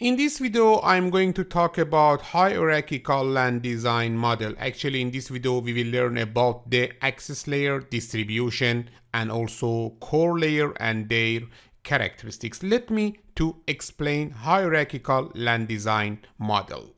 In this video, I'm going to talk about hierarchical LAN design model. Actually, in this video, we will learn about the access layer, distribution, and also core layer and their characteristics. Let me to explain hierarchical LAN design model.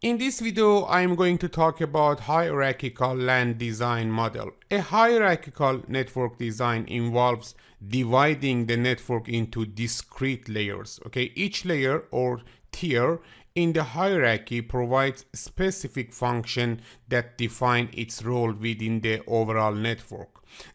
In this video, I am going to talk about hierarchical LAN design model. A hierarchical network design involves dividing the network into discrete layers. Okay, each layer or tier in the hierarchy provides specific function that define its role within the overall network.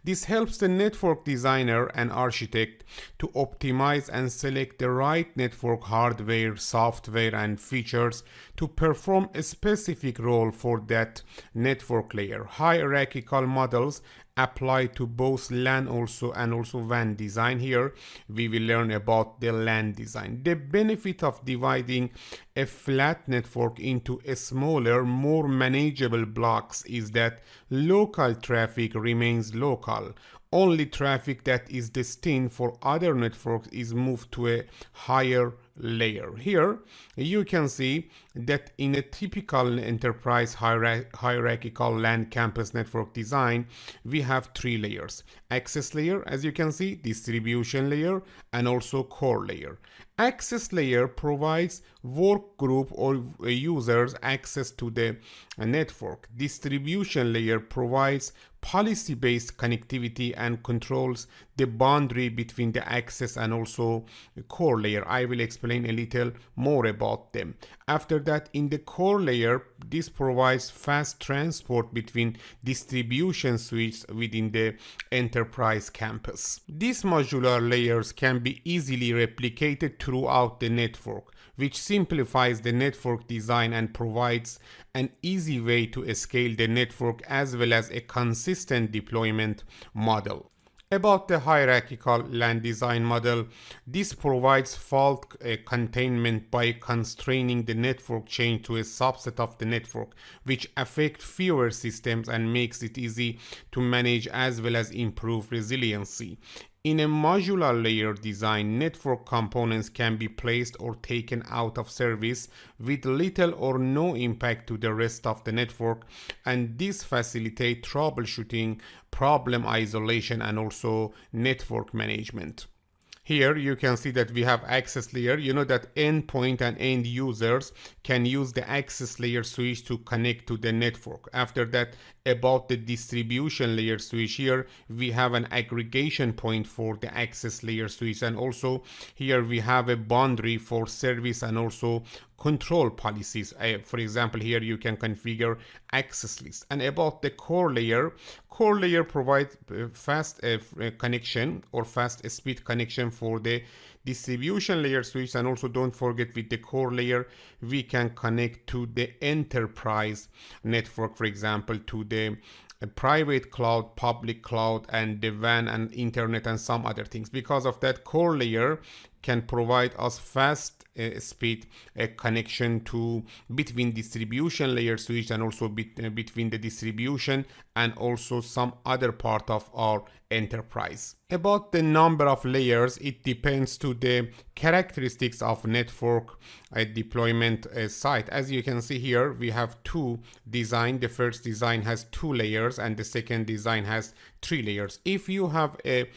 This helps the network designer and architect to optimize and select the right network hardware, software, and features to perform a specific role for that network layer. Hierarchical models apply to both LAN and also WAN design. Here we will learn about the LAN design. The benefit of dividing a flat network into a smaller, more manageable blocks is that local traffic remains local. Only traffic that is destined for other networks is moved to a higher layer. Here you can see that in a typical enterprise hierarchical LAN campus network design, we have three layers: access layer, as you can see, distribution layer, and also core layer. Access layer provides work group or users access to the network. Distribution layer provides policy-based connectivity and controls the boundary between the access and also core layer. I will explain a little more about them. After that, in the core layer, this provides fast transport between distribution switches within the enterprise campus. These modular layers can be easily replicated throughout the network, which simplifies the network design and provides an easy way to scale the network as well as a consistent deployment model. About the hierarchical LAN design model, this provides fault containment by constraining the network chain to a subset of the network, which affects fewer systems and makes it easy to manage as well as improve resiliency. In a modular layer design, network components can be placed or taken out of service with little or no impact to the rest of the network, and this facilitates troubleshooting, problem isolation, and also network management. Here you can see that we have access layer. You know that endpoint and end users can use the access layer switch to connect to the network. After that, about the distribution layer switch, here we have an aggregation point for the access layer switch, and also here we have a boundary for service and also control policies. For example, here you can configure access list. And about the core layer provides fast connection or fast speed connection for the distribution layer switch, and also don't forget with the core layer we can connect to the enterprise network, for example to the private cloud, public cloud, and the WAN and internet and some other things. Because of that, core layer can provide us fast speed connection to between distribution layer switch and also between the distribution and also some other part of our enterprise. About the number of layers, it depends to the characteristics of network deployment site. As you can see here, we have two design. The first design has 2 layers and the second design has 3 layers. If you have a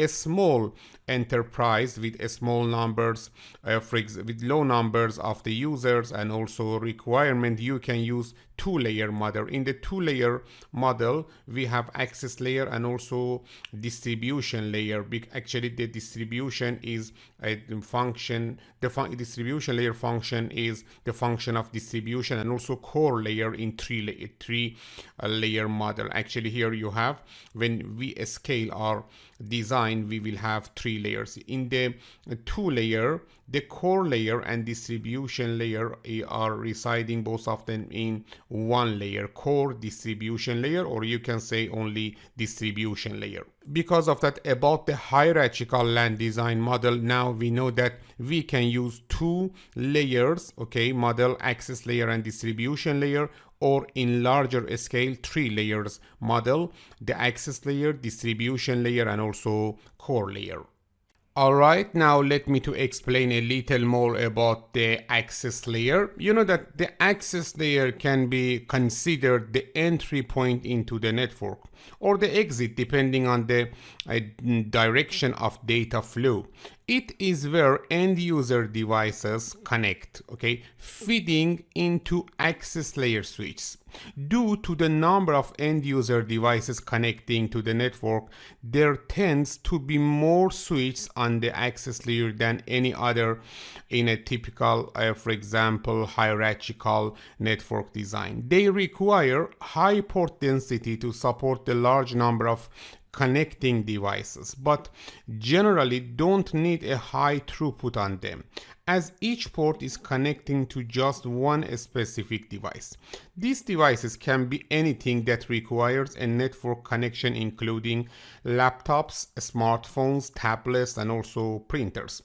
small enterprise with a small numbers, with low numbers of the users and also requirement, you can use 2-layer model. In the 2-layer model, we have access layer and also distribution layer. Actually, the distribution is a function. The distribution layer function is the function of distribution, and also core layer in 3-layer model. Actually, here you have, when we scale our design, we will have 3 layers. In the 2-layer, the core layer and distribution layer are residing both of them in 1 layer, core distribution layer, or you can say only distribution layer. Because of that, about the hierarchical LAN design model, now we know that we can use 2 layers, okay, model, access layer and distribution layer, or in larger scale 3 layers model, the access layer, distribution layer, and also core layer. Alright, now let me to explain a little more about the access layer. You know that the access layer can be considered the entry point into the network or the exit depending on the direction of data flow. It is where end user devices connect, okay, feeding into access layer switches. Due to the number of end user devices connecting to the network, there tends to be more switches on the access layer than any other in a typical, for example, hierarchical network design. They require high port density to support the large number of connecting devices, but generally don't need a high throughput on them, as each port is connecting to just one specific device. These devices can be anything that requires a network connection, including laptops, smartphones, tablets, and also printers.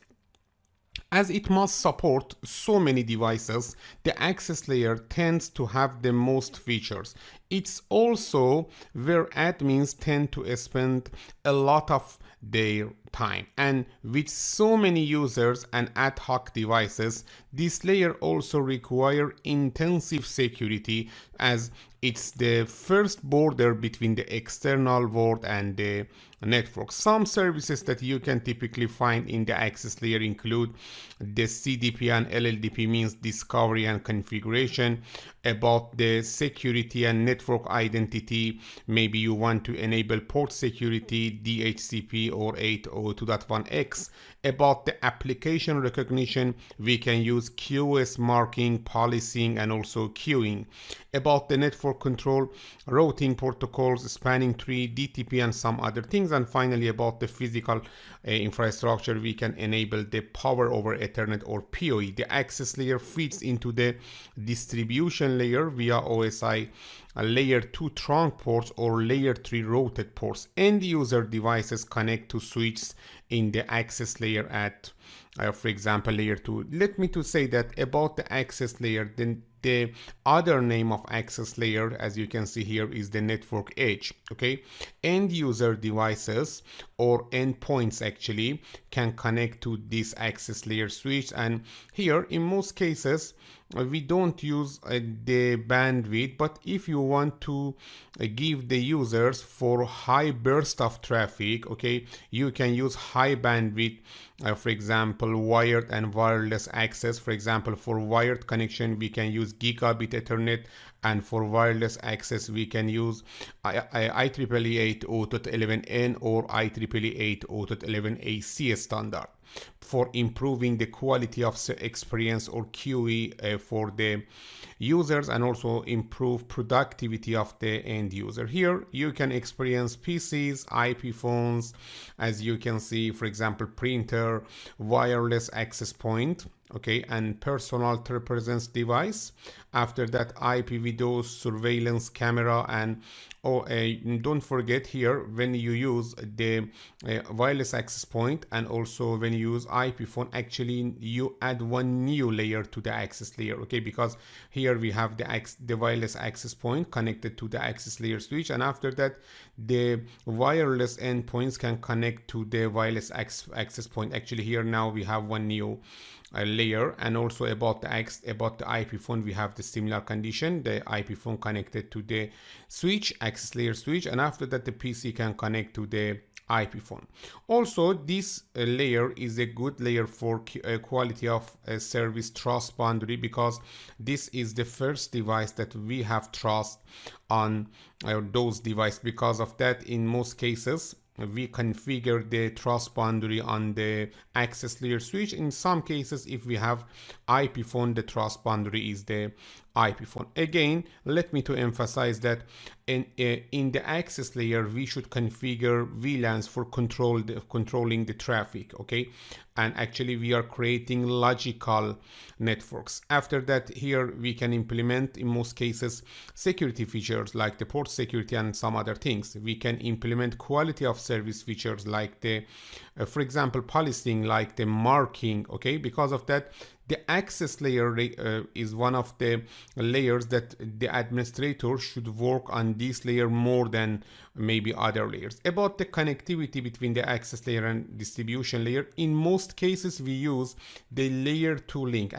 As it must support so many devices, the access layer tends to have the most features. It's also where admins tend to spend a lot of their time. And with so many users and ad hoc devices, this layer also requires intensive security, as it's the first border between the external world and the network. Some services that you can typically find in the access layer include the CDP and LLDP, means discovery and configuration. About the security and network identity, maybe you want to enable port security, DHCP or 802.1x. About the application recognition, we can use QoS marking, policing, and also queuing. About the network control, routing protocols, spanning tree, DTP, and some other things. And finally, about the physical infrastructure, we can enable the power over Ethernet or PoE. The access layer feeds into the distribution layer via OSI layer 2 trunk ports or layer 3 routed ports. End user devices connect to switches in the access layer at for example layer 2. Let me to say that about the access layer, then the other name of access layer, as you can see here, is the network edge. Okay, end user devices or endpoints actually can connect to this access layer switch, and here in most cases we don't use the bandwidth, but if you want to give the users for high burst of traffic, okay, you can use high bandwidth, for example wired and wireless access. For example, for wired connection we can use gigabit Ethernet, and for wireless access we can use IEEE 802.11n or IEEE 802.11ac standard for improving the quality of experience or QE for the users, and also improve productivity of the end user. Here you can experience PCs, IP phones, as you can see, for example printer, wireless access point, okay, and personal presence device. After that, IP videos, surveillance camera, and don't forget here when you use the wireless access point and also when you use IP phone, actually you add one new layer to the access layer, okay, because here we have the wireless access point connected to the access layer switch, and after that the wireless endpoints can connect to the wireless access point. Actually here now we have one new layer. And also about the IP phone, we have the similar condition, the IP phone connected to the switch, access layer switch, and after that the PC can connect to the IP phone. Also, this layer is a good layer for quality of service trust boundary, because this is the first device that we have trust on those devices. Because of that, in most cases we configure the trust boundary on the access layer switch. In some cases, if we have IP phone, the trust boundary is the IP phone. Again, let me to emphasize that in the access layer we should configure VLANs for controlling the traffic, okay, and actually we are creating logical networks. After that, here we can implement in most cases security features like the port security and some other things. We can implement quality of service features like the for example policing, like the marking, okay. Because of that, The access layer is one of the layers that the administrator should work on this layer more than maybe other layers. About the connectivity between the access layer and distribution layer, in most cases we use the layer 2 link.